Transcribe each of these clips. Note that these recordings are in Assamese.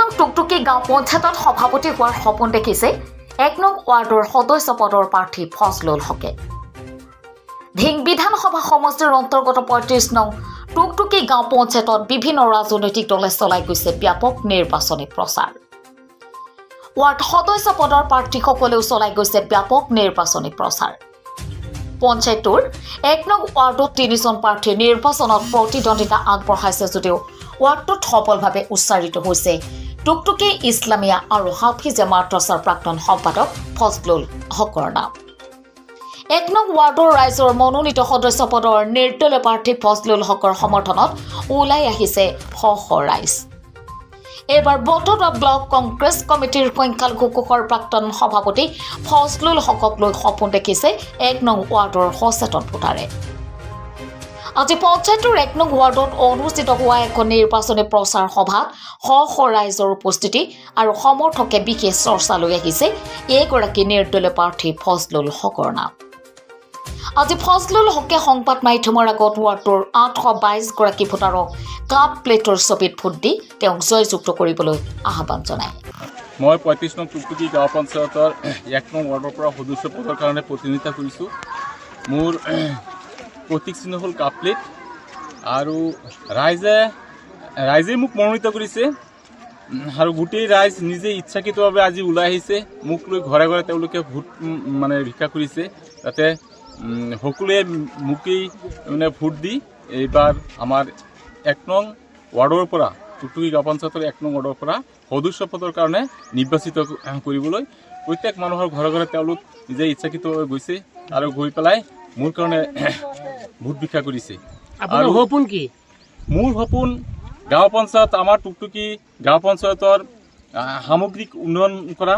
নং টুকটুকি গাঁও পঞ্চায়তত সভাপতি হোৱাৰ সপোন দেখিছে 1 নং ৱাৰ্ডৰ সদস্য পদৰ প্ৰাৰ্থী ফজলুল হকে। ধিং বিধানসভা সমষ্টিৰ অন্তৰ্গত 35 নং টুকটুকি গাঁও পঞ্চায়তত বিভিন্ন ৰাজনৈতিক দলে চলাই গৈছে ব্যাপক নিৰ্বাচনী প্ৰচাৰ। ৱাৰ্ড সদস্য পদৰ প্ৰাৰ্থীসকলেও চলাই গৈছে ব্যাপক নিৰ্বাচনী প্ৰচাৰ। পঞ্চায়তৰ 1 নং ৱাৰ্ডত 3জন প্ৰাৰ্থীয়ে নিৰ্বাচনত প্ৰতিদ্বন্দ্বিতা আগবঢ়াইছে যদিও ৱাৰ্ডটোত সফলভাৱে উচ্চাৰিত হৈছে টুকটুকি ইছলামিয়া আৰু হাফিজে মাদ্ৰাছাৰ প্ৰাক্তন সম্পাদক ফজলুল হকৰ নাম। 1 নং ৱাৰ্ডৰ ৰাইজৰ মনোনীত সদস্য পদৰ নিৰ্দলীয় প্ৰাৰ্থী ফজলুল হকৰ সমৰ্থনত ওলাই আহিছে শ ৰাইজ। এইবাৰ বটদ্ৰা ব্লক কংগ্ৰেছ কমিটিৰ সংখ্যালঘু কোষৰ প্ৰাক্তন সভাপতি ফজলুল হকক লৈ সপোন দেখিছে 1 নং ৱাৰ্ডৰ সচেতন ভোটাৰে। আজি পঞ্চায়তৰ 1 নং ৱাৰ্ডত অনুষ্ঠিত হোৱা এখন নিৰ্বাচনী প্ৰচাৰ সভাত শ ৰাইজৰ উপস্থিতি আৰু সমৰ্থকে বিশেষ চৰ্চা লৈ আহিছে এইগৰাকী নিৰ্দলীয় প্ৰাৰ্থী ফজলুল হকৰ নাম। আজি ফজলুল হকে সংবাদ মাধ্যমৰ আগত ৱাৰ্ডটোৰ 822 গৰাকী ভোটাৰক কাপ প্লেটৰ ছবিত ভোট দি তেওঁক জয়যুক্ত কৰিবলৈ আহ্বান জনায়। মই 35 নং টুকটুকি গাঁও পঞ্চায়তৰ 1 নং ৱাৰ্ডৰ পৰা সদস্য পদৰ কাৰণে প্ৰতিনিধিত্ব কৰিছোঁ। মোৰ প্ৰতীক চিহ্ন হ'ল কাপ প্লেট আৰু ৰাইজে মোক মনোনীত কৰিছে আৰু গোটেই ৰাইজ নিজে ইচ্ছাকৃতভাৱে আজি ওলাই আহিছে। মোক লৈ ঘৰে ঘৰে তেওঁলোকে ভোট ভিক্ষা কৰিছে যাতে সকলোৱে মোকেই ভোট দি এইবাৰ আমাৰ 1 নং ৱাৰ্ডৰ পৰা টুকটুকি গাঁও পঞ্চায়তৰ 1 নং ৱাৰ্ডৰ পৰা সদস্য পদৰ কাৰণে নিৰ্বাচিত কৰিবলৈ প্ৰত্যেক মানুহৰ ঘৰে ঘৰে তেওঁলোক নিজে ইচ্ছাকৃতভাৱে গৈছে আৰু গৈ পেলাই মোৰ কাৰণে ভোট ভিক্ষা কৰিছে। আপোনাৰ সপোন কি? মোৰ সপোন গাঁও পঞ্চায়ত আমাৰ টুকটুকি গাঁও পঞ্চায়তৰ সামগ্ৰিক উন্নয়ন কৰা।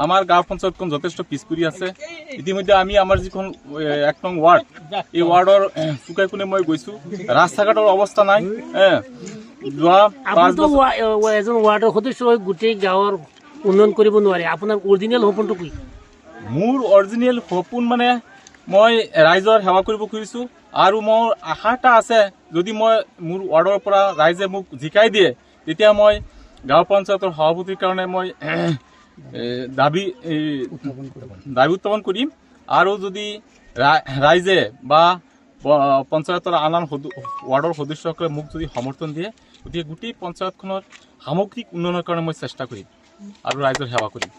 আমাৰ গাঁও পঞ্চায়তখন যথেষ্ট পিছ পৰি আছে। ইতিমধ্যে আমি আমাৰ যিখন 1 নং ৱাৰ্ড এই ৱাৰ্ডৰ চুকাই কোণে মই গৈছোঁ, ৰাস্তা ঘাটৰ অৱস্থা নাই। যোৱা 5 বছৰ এজন ৱাৰ্ডৰ সদস্য হৈ গোটেই গাঁৱৰ উন্নয়ন কৰিব নোৱাৰে। আপোনাৰ অৰিজিনেল সপোনটো কি? মোৰ অৰিজিনেল সপোন মই ৰাইজৰ সেৱা কৰিব খুজিছোঁ আৰু মোৰ আশা এটা আছে যদি মই মোৰ ৱাৰ্ডৰ পৰা ৰাইজে মোক জিকাই দিয়ে তেতিয়া মই গাঁও পঞ্চায়তৰ সভাপতিৰ কাৰণে মই দাবী উত্থাপন কৰিম। আৰু যদি ৰাইজে বা পঞ্চায়তৰ আন ৱাৰ্ডৰ সদস্যসকলে মোক যদি সমৰ্থন দিয়ে গতিকে গোটেই পঞ্চায়তখনৰ সামগ্ৰিক উন্নয়নৰ কাৰণে মই চেষ্টা কৰিম আৰু ৰাইজৰ সেৱা কৰিম।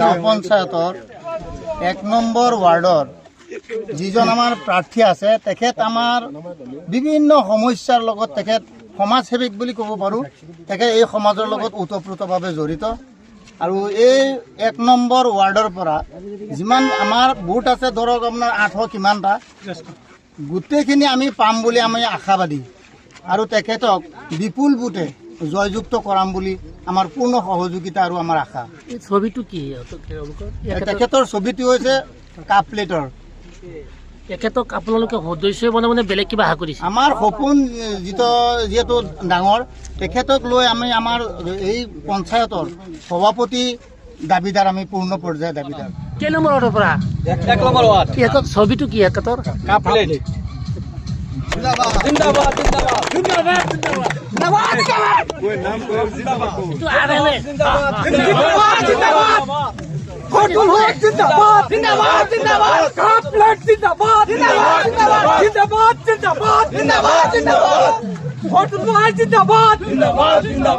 গাঁও পঞ্চায়তৰ 1 নম্বৰ ৱাৰ্ডৰ যিজন আমাৰ প্ৰাৰ্থী আছে তেখেত আমাৰ বিভিন্ন সমস্যাৰ লগত তেখেত সমাজসেৱিক বুলি ক'ব পাৰোঁ। তেখেত এই সমাজৰ লগত ওতঃপ্ৰোতভাৱে জড়িত আৰু এই 1 নম্বৰ ৱাৰ্ডৰ পৰা যিমান আমাৰ ভোট আছে ধৰক আপোনাৰ 800 কিমানটা গোটেইখিনি আমি পাম বুলি আমি আশাবাদী আৰু তেখেতক বিপুল ভোটে জয়যুক্ত কৰাম বুলি আমাৰ পূৰ্ণ সহযোগিতা আৰু আমাৰ আশা। ছবিটো কি? তেখেতৰ ছবিটো হৈছে কাপ প্লেটৰ। তেখেতক আপোনালোকে সদস্য বনাবলৈ বেলেগ কিবা আশা কৰিছে? আমাৰ সপোন যিহেতু ডাঙৰ, তেখেতক লৈ আমি আমাৰ এই পঞ্চায়তৰ সভাপতি দাবীদাৰ, আমি পূৰ্ণ পৰ্যায়ৰ দাবীদাৰ। কেই নম্বৰ ৱাৰ্ডৰ পৰা? 1 নম্বৰ ৱাৰ্ড। তেখেতৰ ছবিটো কি? তেখেতৰ কাপ প্লেট।